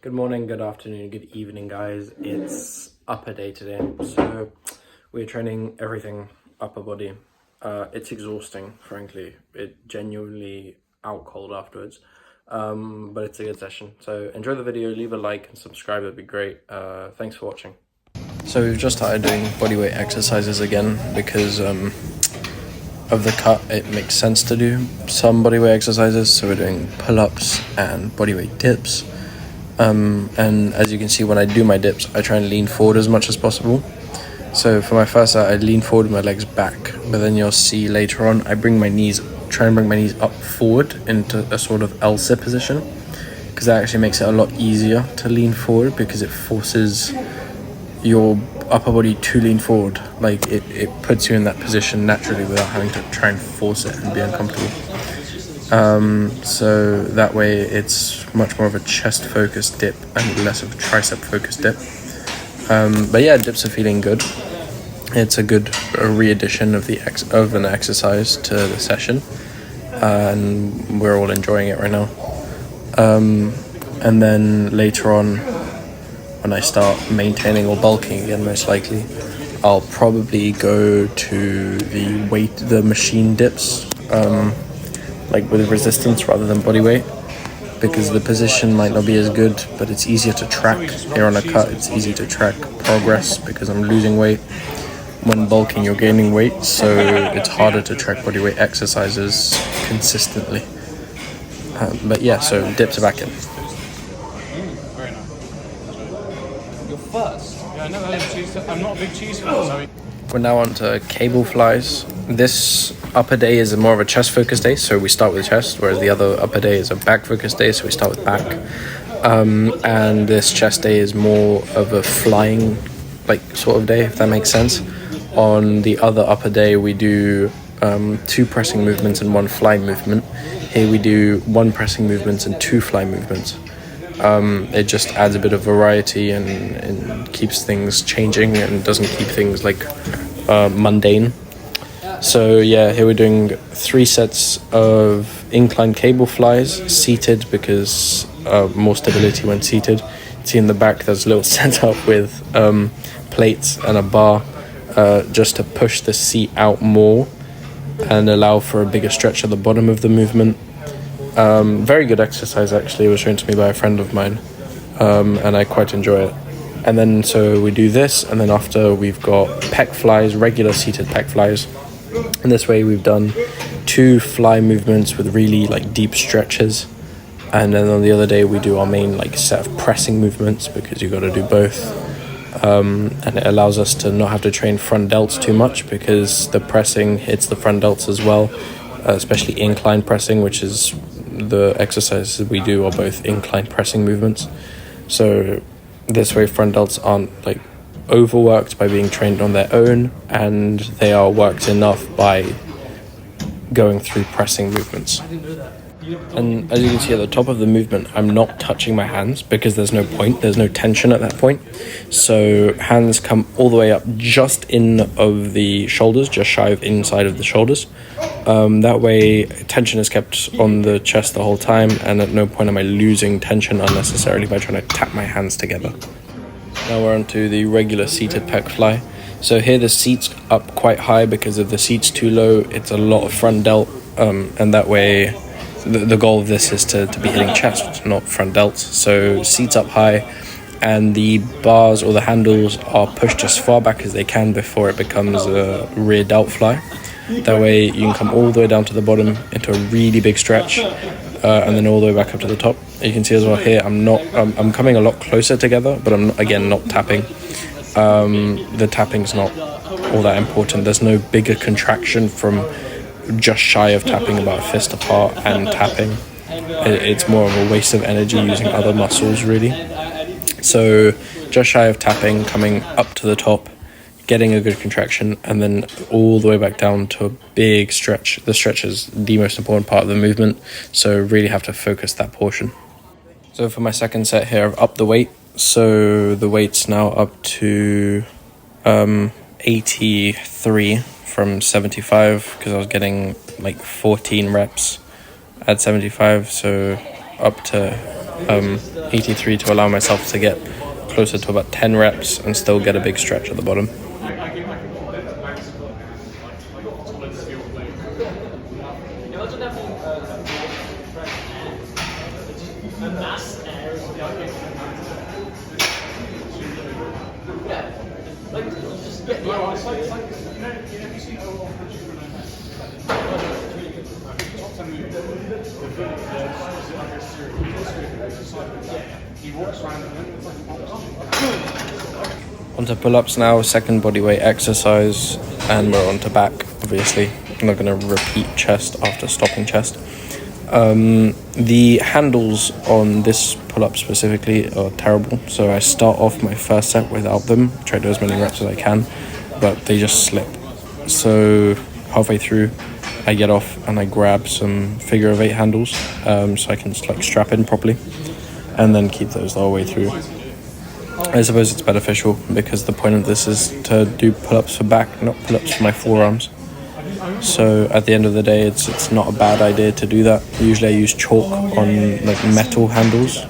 Good morning, good afternoon, good evening, guys. It's upper day today, so we're training everything upper body. It's exhausting, frankly. It genuinely out cold afterwards, but it's a good session. So enjoy the video, leave a like and subscribe, that'd be great. Thanks for watching. So we've just started doing bodyweight exercises again because of the cut. It makes sense to do some bodyweight exercises, so we're doing pull-ups and bodyweight dips. And as you can see, when I do my dips, I try and lean forward as much as possible. So for my first set, I lean forward with my legs back, but then you'll see later on, I try and bring my knees up forward into a sort of L-sit position, because that actually makes it a lot easier to lean forward because it forces your upper body to lean forward. Like it puts you in that position naturally without having to try and force it and be uncomfortable. So that way it's much more of a chest focused dip and less of a tricep focused dip. But yeah, dips are feeling good. It's a good re-addition of an exercise to the session, and we're all enjoying it right now. And then later on, when I start maintaining or bulking again, most likely, I'll probably go to the machine dips, like with resistance rather than body weight, because the position might not be as good, but it's easier to track. Here on a cut, it's easy to track progress because I'm losing weight. When bulking, you're gaining weight, so it's harder to track body weight exercises consistently. But yeah, so dips are back in. Very nice. You're first? Yeah, I never had cheese. I'm not a big cheese fan, so... We're now on to cable flies. This upper day is more of a chest focused day, so we start with chest, whereas the other upper day is a back focused day, so we start with back. And this chest day is more of a flying sort of day, if that makes sense. On the other upper day we do 2 pressing movements and 1 fly movement. Here we do 1 pressing movements and 2 fly movements. It just adds a bit of variety and keeps things changing and doesn't keep things mundane. So yeah, here we're doing 3 sets of incline cable flies, seated, because more stability when seated. See in the back there's a little setup with plates and a bar, just to push the seat out more and allow for a bigger stretch at the bottom of the movement. Very good exercise, actually. It was shown to me by a friend of mine, and I quite enjoy it. And then so we do this, and then after we've got pec flies, regular seated pec flies. And this way we've done 2 fly movements with really deep stretches, and then on the other day we do our main set of pressing movements, because you got to do both. And it allows us to not have to train front delts too much, because the pressing hits the front delts as well, especially incline pressing, which is the exercises we do are both incline pressing movements. So this way front delts aren't overworked by being trained on their own, and they are worked enough by going through pressing movements. And as you can see at the top of the movement, I'm not touching my hands because there's no point, there's no tension at that point. So hands come all the way up just in of the shoulders, just shy of inside of the shoulders. That way tension is kept on the chest the whole time, and at no point am I losing tension unnecessarily by trying to tap my hands together. Now we're on to the regular seated pec fly. So here the seat's up quite high because if the seat's too low, it's a lot of front delt, and that way the goal of this is to be hitting chest, not front delts. So seats up high, and the bars or the handles are pushed as far back as they can before it becomes a rear delt fly. That way you can come all the way down to the bottom into a really big stretch, and then all the way back up to the top. You can see as well here, I'm coming a lot closer together, but I'm not tapping. The tapping's not all that important. There's no bigger contraction from just shy of tapping, about a fist apart, and tapping. It's more of a waste of energy using other muscles, really. So just shy of tapping, coming up to the top, getting a good contraction, and then all the way back down to a big stretch. The stretch is the most important part of the movement, so really have to focus that portion. So for my second set here, I've upped the weight. So the weight's now up to 83 from 75, because I was getting 14 reps at 75, so up to 83 to allow myself to get closer to about 10 reps and still get a big stretch at the bottom. Onto pull-ups now, second bodyweight exercise, and we're onto back, obviously. I'm not going to repeat chest after stopping chest. The handles on this pull-up specifically are terrible, so I start off my first set without them, try to do as many reps as I can, but they just slip. So halfway through, I get off and I grab some figure of 8 handles, so I can just like strap in properly, and then keep those the whole way through. I suppose it's beneficial because the point of this is to do pull-ups for back, not pull-ups for my forearms. So at the end of the day, it's not a bad idea to do that. Usually I use chalk on like metal handles.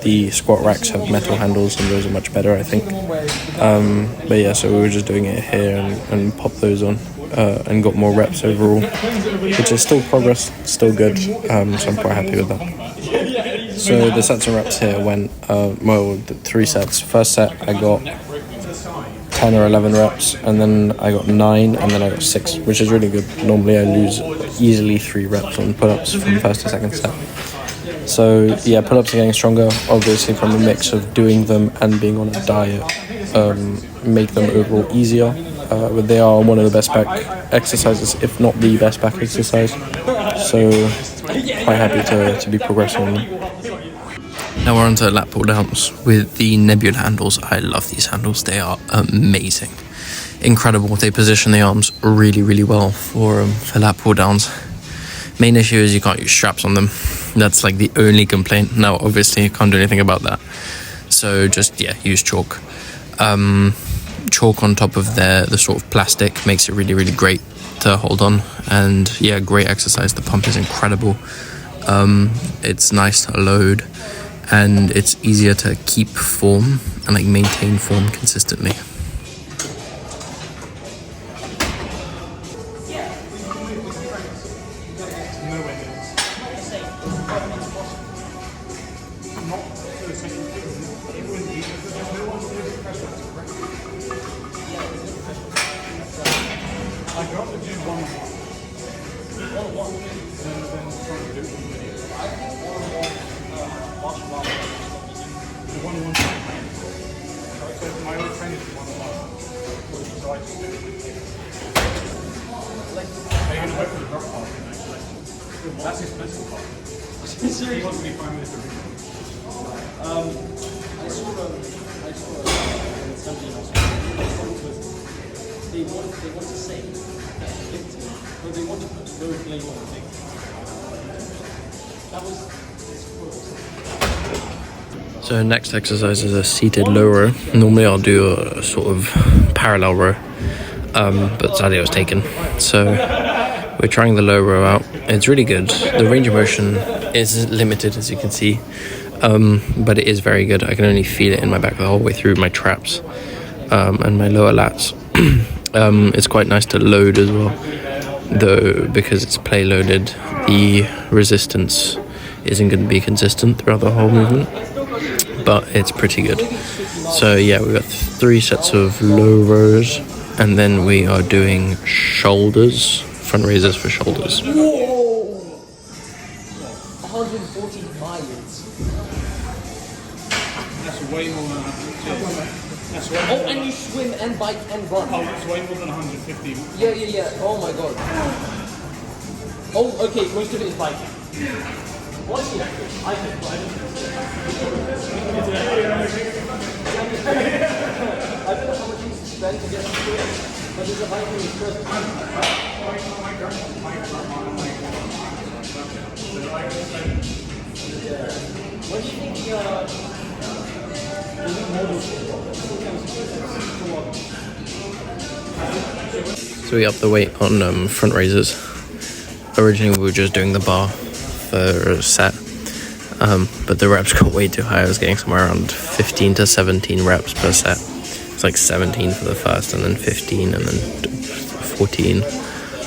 The squat racks have metal handles and those are much better, I think. But yeah, so we were just doing it here and popped those on and got more reps overall, which is still progress, still good. So I'm quite happy with that. So the sets and reps here went, the 3 sets. First set I got 10 or 11 reps, and then I got 9, and then I got 6, which is really good. Normally I lose easily 3 reps on pull-ups from first to second set. So yeah, pull-ups are getting stronger, obviously from a mix of doing them and being on a diet, make them overall easier. But they are one of the best back exercises, if not the best back exercise. So quite happy to be progressing on them. Now we're on to lat pull downs with the Nebula handles. I love these handles, they are amazing. Incredible, they position the arms really, really well for lat pull downs. Main issue is you can't use straps on them. That's like the only complaint. Now obviously you can't do anything about that. So just, yeah, use chalk. Chalk on top of the sort of plastic makes it really, really great to hold on. And yeah, great exercise. The pump is incredible. It's nice to load, and it's easier to keep form and like maintain form consistently. That's expensive. He wants to be Prime Minister. I saw somebody else. They want to say but they want to put the road label on the thing. That was So next exercise is a seated low row. Normally I'll do a sort of parallel row, but sadly I was taken. So we're trying the low row out. It's really good. The range of motion is limited, as you can see, but it is very good. I can only feel it in my back the whole way through my traps and my lower lats. It's quite nice to load as well, though, because it's play loaded, the resistance isn't going to be consistent throughout the whole movement, but it's pretty good. So yeah, we've got 3 sets of low rows, and then we are doing shoulders, front raises for shoulders. Whoa! 140 miles. That's way more than 150. That's way Oh, and you swim and bike and run. Oh, it's way more than 150. Yeah. Oh my god. Oh, okay, most of it is biking. What's the average? I don't know how much you spend to get to it, but there's a biking first. What do you think So we upped the weight on front raises. Originally we were just doing the bar for a set, but the reps got way too high. I was getting somewhere around 15 to 17 reps per set. It's like 17 for the first, and then 15, and then 14.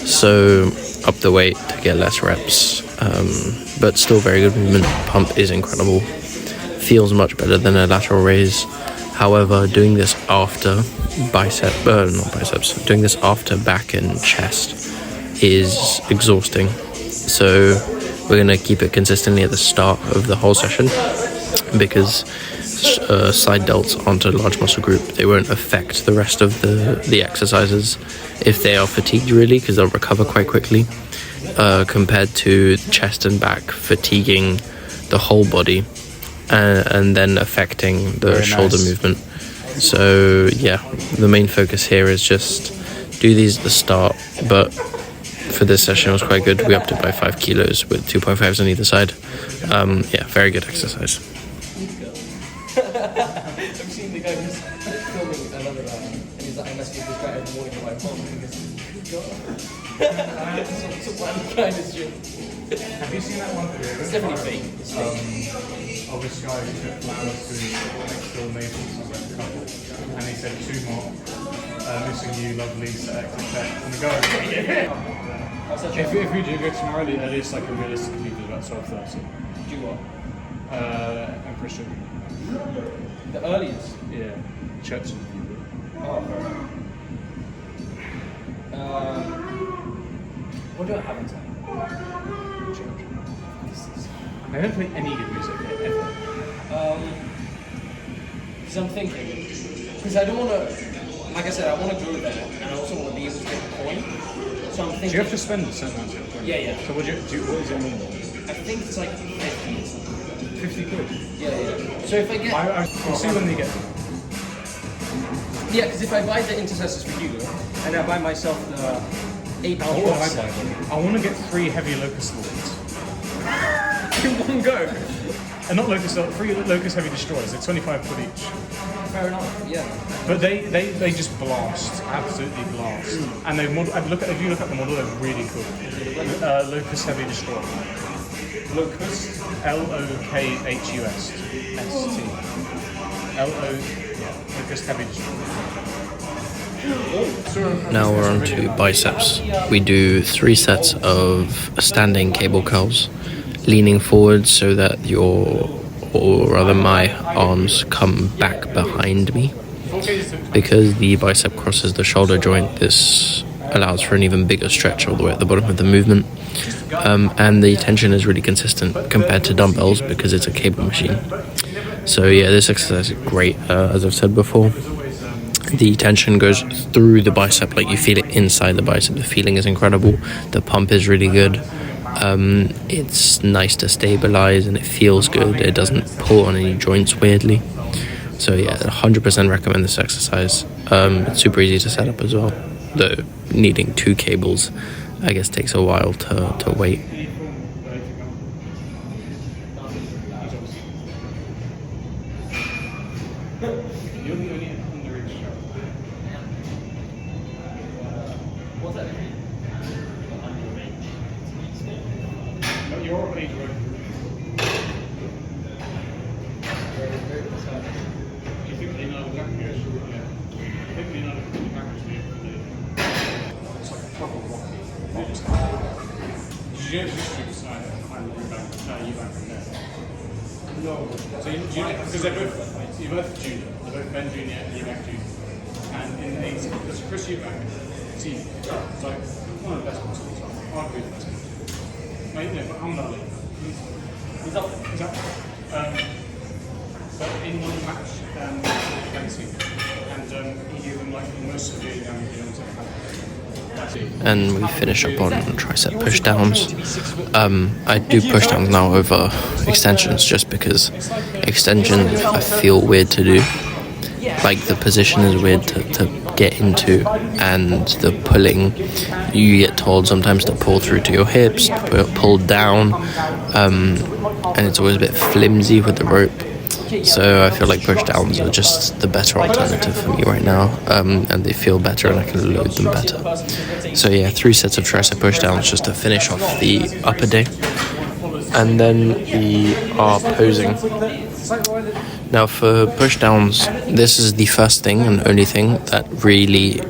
So up the weight to get less reps, but still very good movement. Pump is incredible. Feels much better than a lateral raise. However, doing this after doing this after back and chest is exhausting. So we're going to keep it consistently at the start of the whole session, because side delts onto a large muscle group, they won't affect the rest of the exercises if they are fatigued, really, because they'll recover quite quickly, compared to chest and back fatiguing the whole body and then affecting the shoulder movement. So yeah, the main focus here is just do these at the start, but for this session it was quite good. We upped it by 5 kilos with 2.5s on either side. Yeah, very good exercise. I've seen the guy who's filming another guy, and he's like, I must give this guy every morning for my phone because it's one kind of shit. Have you seen that one video? It's definitely fake. It's fake. Of this guy who took flowers to next door neighbours as a couple, and he said 2 more, missing you, lovely, set, and the guy was like, yeah. If we do go tomorrow, the earliest I can realistically do about 12:30. Do what? And Christian. The earliest? Yeah, church. Oh, what do I have in time? Church. I don't play any good music ever. Because I'm thinking, because I don't want to, like I said, I want to go there, and I also want to be able to get the point. So I'm thinking. Do you have to spend a certain amount of time? Yeah. So what is it normal? I think it's like 50 or something. 50 quid? Yeah. So if I get. We'll see when they get them. Yeah, because if I buy the intercessors for you, and I buy myself the 8 pound What would I buy? I want to get 3 heavy locust lords. in one go. And not locust, 3 locust heavy destroyers. They're 25 quid each. Fair enough. Yeah. But they just blast, absolutely blast. And they model. If you look at the model, they're really cool. Locust heavy destroyer. Locust. Lokhust. ST. Locust heavy destroyer. Now we're on to biceps. We do 3 sets of standing cable curls, leaning forward so that my arms come back behind me. Because the bicep crosses the shoulder joint, this allows for an even bigger stretch all the way at the bottom of the movement. And the tension is really consistent compared to dumbbells because it's a cable machine. So yeah, this exercise is great, as I've said before. The tension goes through the bicep, like you feel it inside the bicep. The feeling is incredible. The pump is really good. It's nice to stabilize and it feels good. It doesn't pull on any joints weirdly. So yeah, 100% recommend this exercise. It's super easy to set up as well, though needing 2 cables I guess takes a while to wait. No. So because they're both junior, they're both Ben Junior and Eubank Junior. And in the 80s, because Chris Eubank, senior, it's like one of the best muscles, arguably the best muscle. Mate, no, but I'm not late. He's up there. He's up there. But in one match, fencing, and he gave them like the most severe damage on top. And we finish up on tricep push downs. I do push downs now over extensions just because extensions I feel weird to do. Like the position is weird to get into, and the pulling, you get told sometimes to pull through to your hips, pull down, and it's always a bit flimsy with the rope. So I feel like push downs are just the better alternative for me right now, and they feel better and I can load them better. So yeah, 3 sets of tricep push downs just to finish off the upper day. and then we are posing. Now for push downs, this is the first thing and only thing that really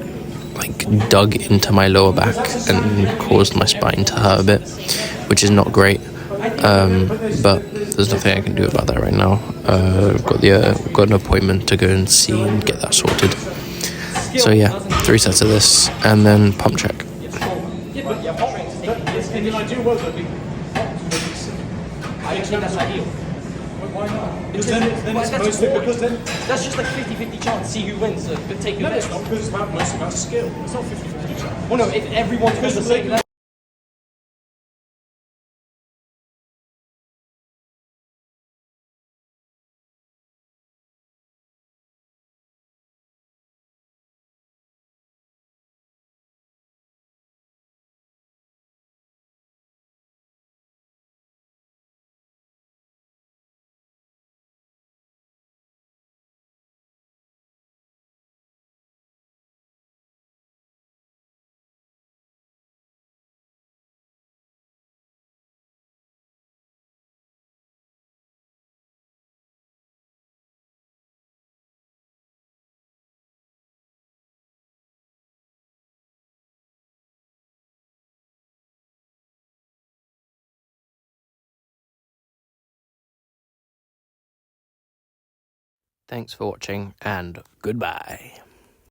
like dug into my lower back and caused my spine to hurt a bit, which is not great. But there's nothing I can do about that right now. I've got an appointment to go and see and get that sorted. So yeah, 3 sets of this and then pump check. In the ideal world, that'd be I think that's ideal. why not? Because Then it's mostly boring. because then. That's just like 50-50 chance. See who wins. Take who No, wins. it's not, because it's mostly about skill. It's not 50-50 chance. Well, no, if everyone's on the same level. Thanks for watching and goodbye.